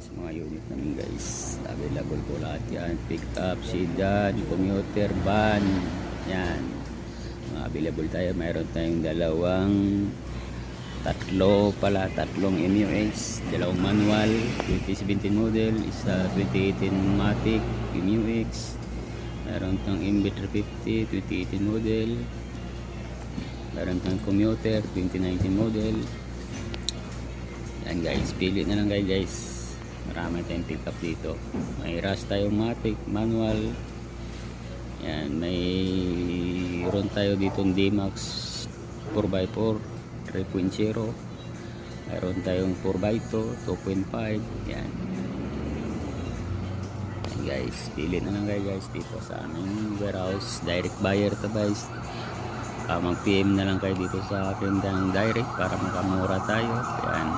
guys, mga unit namin guys. Available po lahat yan. Pick up, sedan, commuter, van. Yan. Mga available tayo. Mayroon tayong tatlong MUX, dalawang manual, 2017 model, isa 2018 Matic MUX. Mayroon tayong MB350, 2018 model. Mayroon tayong commuter, 2019 model. Yan guys, pili na lang guys. Marami tayong pick up dito. May Rush tayong Matic manual. Yan, mayroon tayo dito D-Max 4x4 3.0. Mayroon tayong 4x2 2.5. Yan. Yan guys, pili na lang guys dito sa aming warehouse. Direct buyer to guys. Mag-PM na lang kayo dito sa akin ng direct para makamura tayo. Yan.